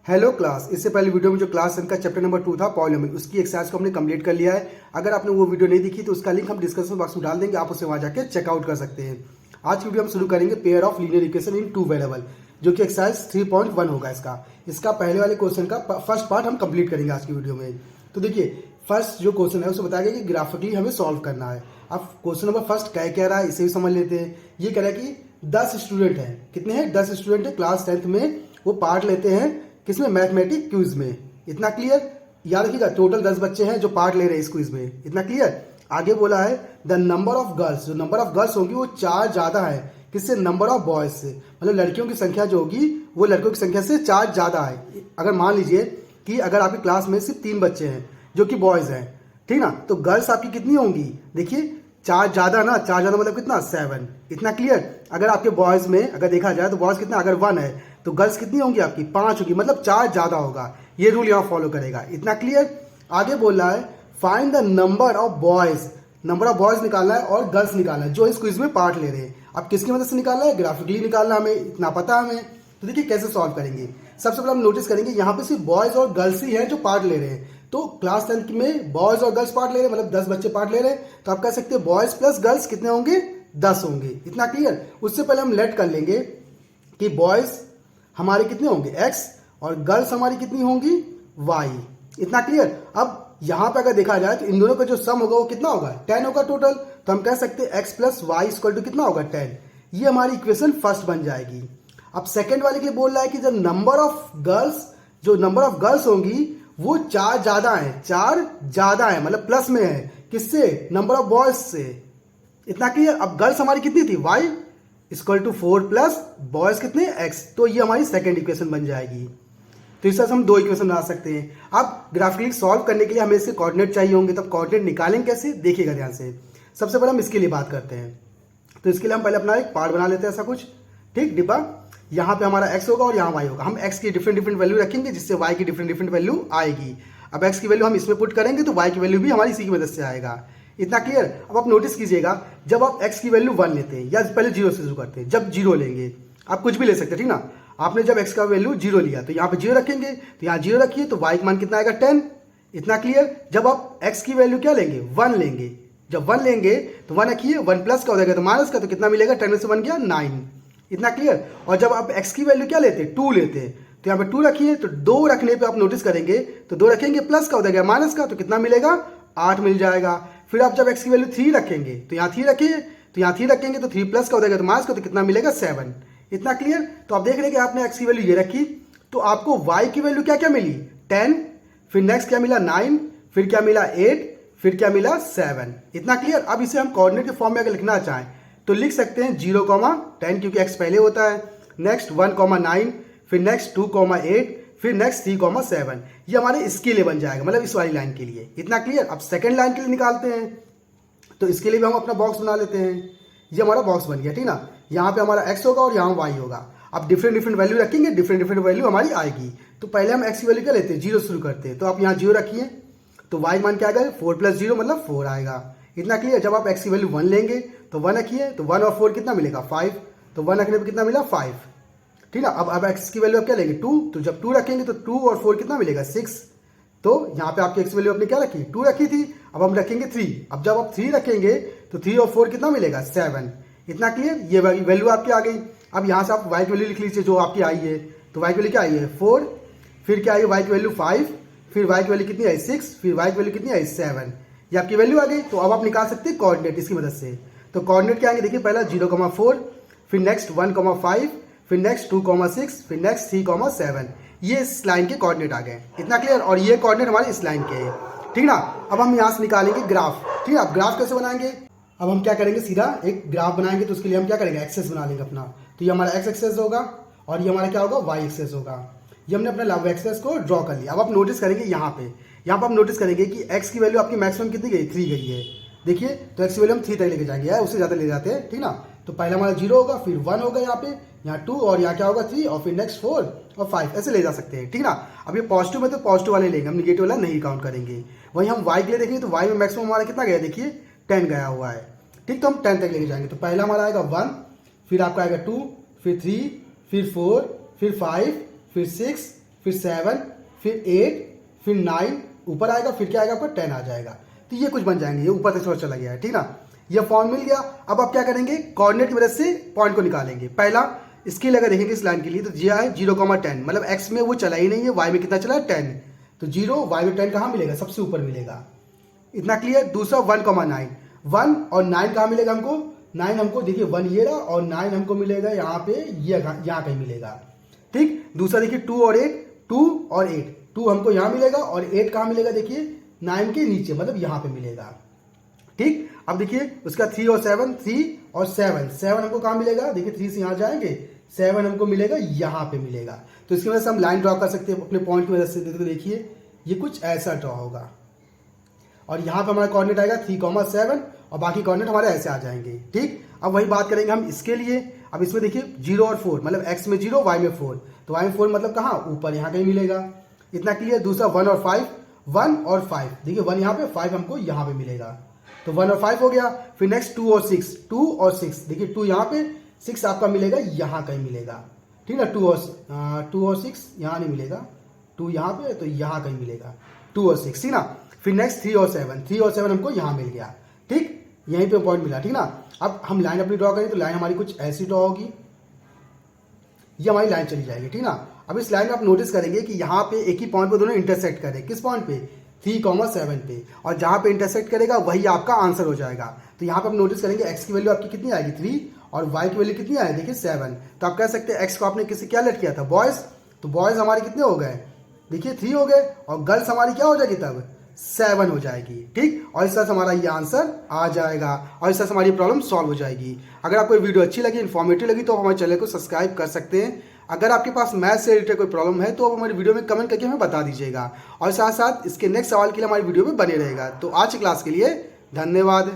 Hello class, इससे पहले video में जो क्लास 10 का चैप्टर नंबर 2 था पॉलिनोमियल, उसकी एक्सरसाइज को हमने कंप्लीट कर लिया है। अगर आपने वो वीडियो नहीं देखी तो उसका लिंक हम डिस्क्रिप्शन बॉक्स में डाल देंगे, आप उसे वहां जाकर चेकआउट कर सकते हैं। आज की वीडियो हम शुरू करेंगे pair of linear equation in two variable, जो कि एक्सरसाइज 3.1 होगा। इसका पहले वाले क्वेश्चन का फर्स्ट पार्ट हम कंप्लीट करेंगे आज की वीडियो में। तो देखिए, फर्स्ट जो क्वेश्चन है उसे बताया गया कि ग्राफिकली हमें सॉल्व करना है। अब क्वेश्चन नंबर फर्स्ट क्या कह रहा है इसे भी समझ लेते हैं। ये कह रहा है कि 10 स्टूडेंट हैं। कितने हैं? 10 स्टूडेंट है क्लास 10th में, वो पार्ट लेते हैं किसमें? मैथमेटिक क्विज में। इतना क्लियर? याद रखिएगा, टोटल 10 बच्चे हैं जो पार्ट ले रहे हैं इस क्विज में। इतना क्लियर? आगे बोला है द नंबर ऑफ गर्ल्स, जो नंबर ऑफ गर्ल्स होगी वो 4 ज्यादा है किससे? नंबर ऑफ बॉयज से। मतलब लड़कियों की संख्या जो होगी वो लड़कों की संख्या से 4 ज्यादा है। अगर मान लीजिए कि अगर आपकी क्लास में सिर्फ 3 बच्चे हैं जो कि बॉयज हैं, ठीक ना, तो गर्ल्स आपकी कितनी होंगी? देखिए 4 ज्यादा ना, 4 ज्यादा मतलब कितना? 7। इतना क्लियर? अगर आपके बॉयज में अगर देखा जाए तो बॉयज कितना? अगर 1 है तो गर्ल्स कितनी होंगी आपकी? 5 होगी, मतलब 4 ज्यादा होगा। ये रूल यहाँ फॉलो करेगा। इतना क्लियर? आगे बोल रहा है find the number of boys, number of boys निकालना है और गर्ल्स निकालना है जो इस क्विज में पार्ट ले रहे हैं। अब किसकी मदद से निकालना है? ग्राफिकली निकालना, हमें इतना पता है हमें। तो देखिए कैसे सॉल्व करेंगे। सबसे पहले हम नोटिस करेंगे यहाँ पे सिर्फ बॉयज और गर्ल्स ही हैं जो पार्ट ले रहे हैं। तो क्लास 10th में बॉयज और गर्ल्स पार्ट ले रहे हैं, मतलब 10 बच्चे पार्ट ले रहे हैं। तो आप कह सकते हैं बॉयज प्लस गर्ल्स कितने होंगे? 10 होंगे। इतना क्लियर? उससे पहले हम लेट कर लेंगे कि बॉयज हमारे कितने होंगे? x, और गर्ल्स हमारी कितनी होंगी? y। इतना क्लियर? अब यहां पे अगर देखा जाए तो इन दोनों का जो सम होगा वो कितना होगा? 10 होगा टोटल। तो हम कह सकते हैं x plus y equal to कितना होगा? 10। ये हमारी इक्वेशन फर्स्ट बन जाएगी। अब सेकंड वाले के लिए बोल रहा है कि जब नंबर ऑफ गर्ल्स, जो नंबर ऑफ गर्ल्स होंगी वो 4 ज्यादा है, 4 ज्यादा है मतलब प्लस में है किससे? नंबर ऑफ बॉयज से। इतना क्लियर? अब गर्ल्स हमारी कितनी थी? y equal to 4 plus boys कितने? x। तो ये हमारी सेकंड इक्वेशन बन जाएगी। तो इस तरह से हम 2 इक्वेशन बना सकते हैं। अब ग्राफिकली सॉल्व करने के लिए हमें इसके कोऑर्डिनेट चाहिए होंगे, तब कोऑर्डिनेट निकालेंगे कैसे? देखिएगा ध्यान से। सबसे पहले हम इसके लिए बात करते हैं। तो इसके लिए हम पहले अपना एक पार्ट बना लेते हैं, ऐसा कुछ, ठीक, डिब्बा। यहाँ पे हमारा x होगा और यहाँ y होगा। हम x की डिफरेंट वैल्यू रखेंगे जिससे y की डिफरेंट वैल्यू आएगी। अब x की वैल्यू हम इसमें पुट करेंगे तो y की वैल्यू भी हमारी इसी की मदद से आएगा। इतना क्लियर? अब आप नोटिस कीजिएगा, जब आप x की वैल्यू 1 लेते हैं या पहले 0 से शुरू करते हैं, जब 0 लेंगे, आप कुछ भी ले सकते हैं, ठीक ना। आपने जब x का वैल्यू 0 लिया तो यहाँ पे 0 रखेंगे, तो यहाँ 0 रखिए तो y का मान कितना आएगा? 10। इतना क्लियर? जब आप x की वैल्यू क्या लेंगे? 1 लेंगे। जब 1 लेंगे तो 1 रखिए, 1 प्लस का हो जाएगा तो माइनस का, तो कितना मिलेगा? 10 में से 1 गया 9। इतना क्लियर? और जब आप x की वैल्यू क्या लेते हैं? 2 लेते हैं, तो यहाँ पे 2 रखिए, तो 2 रखने पे आप नोटिस करेंगे तो 2 रखेंगे प्लस का हो जाएगा माइनस का, तो कितना मिलेगा? 8 मिल जाएगा। फिर आप जब x की वैल्यू 3 रखेंगे तो यहाँ 3 रखिए, तो यहाँ 3 रखेंगे तो 3 प्लस का हो जाएगा तो माइनस का, तो कितना मिलेगा? 7। इतना क्लियर? तो आप देख रहे हैं कि आपने x की वैल्यू ये रखी, तो आपको y की वैल्यू क्या क्या मिली? 10। फिर नेक्स्ट क्या मिला? 9। फिर क्या मिला? 8। फिर क्या मिला? 7। इतना क्लियर? अब इसे हम कोऑर्डिनेट के फॉर्म में अगर लिखना चाहें तो लिख सकते हैं 0,10 क्योंकि x पहले होता है, नेक्स्ट 1,9, फिर नेक्स्ट 2,8, फिर नेक्स्ट 3,7। ये हमारे इसके लिए बन जाएगा, मतलब इस वाली लाइन के लिए। इतना क्लियर? अब सेकंड लाइन के लिए निकालते हैं, तो इसके लिए भी हम अपना बॉक्स बना लेते हैं। ये हमारा बॉक्स बन गया, ठीक ना। यहाँ पे हमारा x होगा और यहाँ y होगा। अब डिफरेंट वैल्यू रखेंगे, डिफरेंट वैल्यू हमारी आएगी। तो पहले हम x की वैल्यू क्या लेते हैं? 0 शुरू करते हैं, तो आप यहाँ 0 रखिए, तो y मान क्या आएगा? 4 प्लस 0 मतलब 4 आएगा। इतना क्लियर? जब आप x की वैल्यू 1 लेंगे तो 1 रखिए, तो 1 और 4 कितना मिलेगा? 5। तो 1 रखने पर कितना मिला? 5, ठीक ना। अब x की वैल्यू आप क्या लेंगे? 2। तो जब 2 रखेंगे तो 2 और 4 कितना मिलेगा? 6। तो यहाँ पे आपकी x वैल्यू आपने क्या रखी? 2 रखी थी। अब हम रखेंगे 3। अब जब आप 3 रखेंगे तो 3 और 4 कितना मिलेगा? 7। इतना क्लियर? ये वैल्यू आपकी आ गई। अब यहाँ से आप y की वैल्यू लिख लीजिए जो आपकी आई है। तो y की वैल्यू क्या आई है? 4। फिर क्या आई? y की वैल्यू 5। फिर y की वैल्यू कितनी आई? 6। फिर y की वैल्यू कितनी आई? 7। ये आपकी वैल्यू आ गई। तो अब आप निकाल सकते हैं कोऑर्डिनेट इसकी मदद से। तो कोऑर्डिनेट क्या आएंगे? देखिए, पहला 0,4, फिर नेक्स्ट 1,5, फिर नेक्स्ट 2,6, फिर नेक्स्ट 3,7। ये इस लाइन के कोऑर्डिनेट आ गए। इतना क्लियर? और ये कोऑर्डिनेट हमारे इस लाइन के हैं, ठीक ना। अब हम यहाँ से निकालेंगे ग्राफ, ठीक है। अब ग्राफ कैसे बनाएंगे? अब हम क्या करेंगे? सीधा एक ग्राफ बनाएंगे। तो उसके लिए हम क्या करेंगे? एक्सेस बना लेंगे अपना। तो ये हमारा x एक्सेस होगा और ये हमारा क्या होगा? y एक्सेस होगा। ये हमने अपना लव एक्सेस को ड्रॉ कर लिया। अब आप नोटिस करेंगे यहाँ पे आप नोटिस करेंगे कि x की वैल्यू आपकी मैक्सिमम कितनी गई? 3 गई है। देखिए, तो x की वैल्यू हम 3 तक लेके जाएंगे, उससे ज़्यादा ले जाते हैं, ठीक ना। तो पहला हमारा 0 होगा, फिर 1 होगा यहाँ पे, यहाँ 2 और यहाँ क्या होगा? 3 और फिर नेक्स्ट 4 और 5, ऐसे ले जा सकते हैं, ठीक ना। अब ये पॉजिटिव में तो पॉजिटिव वाले लेंगे, हम निगेटिव वाला नहीं काउंट करेंगे। वहीं हम y के लिए देखेंगे तो y में मैक्सिमम हमारा कितना गया? देखिए 10 गया हुआ है, ठीक। तो हम 10 तक लेके जाएंगे। तो पहला हमारा आएगा 1, फिर आपका आएगा 2, फिर 3, फिर 4, फिर 5, फिर 6, फिर 7, फिर 8, फिर 9 ऊपर आएगा, फिर क्या आएगा आपका 10 आ जाएगा। तो ये कुछ बन जाएंगे, ये ऊपर तक चला गया है, ठीक ना। ये फॉर्म मिल गया। अब आप क्या करेंगे, कोऑर्डिनेट की मदद से पॉइंट को निकालेंगे। पहला स्केल अगर देखेंगे इस लाइन के लिए तो जी है 0,10, मतलब एक्स में वो चला ही नहीं है, वाई में कितना चला है 10, तो 0 वाई में 10 कहाँ मिलेगा, सबसे ऊपर मिलेगा। इतना क्लियर। दूसरा 1,9, 1 और 9 कहाँ मिलेगा हमको, 9 हमको देखिए 1 ये रहा और 9 हमको मिलेगा यहाँ पे, ये यहाँ कहीं मिलेगा, ठीक। दूसरा देखिए 2 और 8, 2 और 8, 2 हमको यहाँ मिलेगा और 8 कहाँ मिलेगा, देखिए 9 के नीचे, मतलब यहाँ पे मिलेगा, ठीक। अब देखिए उसका 3 और 7, 3 और 7, 7 हमको कहाँ मिलेगा, देखिए 3 से यहाँ जाएंगे, 7 हमको मिलेगा यहाँ पे मिलेगा। तो इसकी वजह से हम लाइन ड्रॉ कर सकते हैं अपने पॉइंट की वजह से। देखिए ये कुछ ऐसा ड्रॉ होगा और यहाँ पे हमारा कोऑर्डिनेट आएगा 3,7 और बाकी कोऑर्डिनेट हमारे ऐसे आ जाएंगे, ठीक। अब वही बात करेंगे हम इसके लिए। अब इसमें देखिए 0 और 4, मतलब x में 0 y में 4, तो y में 4 मतलब कहाँ, ऊपर यहाँ कहीं मिलेगा। इतना क्लियर। दूसरा 1 और 5, 1 और 5, देखिए 1 यहाँ पे, 5 हमको यहाँ पे मिलेगा, तो 1 और 5 हो गया। फिर नेक्स्ट 2 और 6, 2 और 6, देखिए 2 यहाँ पे, 6 आपका मिलेगा यहाँ कहीं मिलेगा, ठीक है। 2 और 6 यहाँ नहीं मिलेगा, 2 यहाँ पे, तो यहाँ कहीं मिलेगा 2 और 6, ठीक ना। फिर नेक्स्ट 3 और 7, 3 और 7 हमको यहाँ मिल गया, ठीक, यहीं पे पॉइंट मिला, ठीक ना। अब हम लाइन अपनी ड्रॉ करें तो लाइन हमारी कुछ ऐसी ड्रॉ होगी, ये हमारी लाइन चली जाएगी, ठीक ना। अब इस लाइन में आप नोटिस करेंगे कि यहाँ पे एक ही पॉइंट पे दोनों इंटरसेक्ट करें। किस पॉइंट पे, 3,7 पे, और जहाँ पे इंटरसेक्ट करेगा वही आपका आंसर हो जाएगा। तो यहाँ पे आप नोटिस करेंगे एक्स की वैल्यू आपकी कितनी आएगी 3 और वाई की वैल्यू कितनी आएगी, देखिए 7। तो आप कह सकते हैं एक्स को आपने किसी क्या लेट किया था, बॉयज़, तो बॉयज़ हमारे कितने हो गए, देखिए 3 हो गए, और गर्ल्स हमारी क्या हो जाएगी तब 7 हो जाएगी, ठीक। और इस तरह से हमारा ये आंसर आ जाएगा और इस तरह से हमारी प्रॉब्लम सॉल्व हो जाएगी। अगर आपको ये वीडियो अच्छी लगी, इन्फॉर्मेटिव लगी, तो आप हमारे चैनल को सब्सक्राइब कर सकते हैं। अगर आपके पास मैथ से रिलेटेड कोई प्रॉब्लम है तो आप हमारी वीडियो में कमेंट करके हमें बता दीजिएगा और साथ साथ इसके नेक्स्ट सवाल के लिए हमारी वीडियो में बने रहेगा। तो आज की क्लास के लिए धन्यवाद।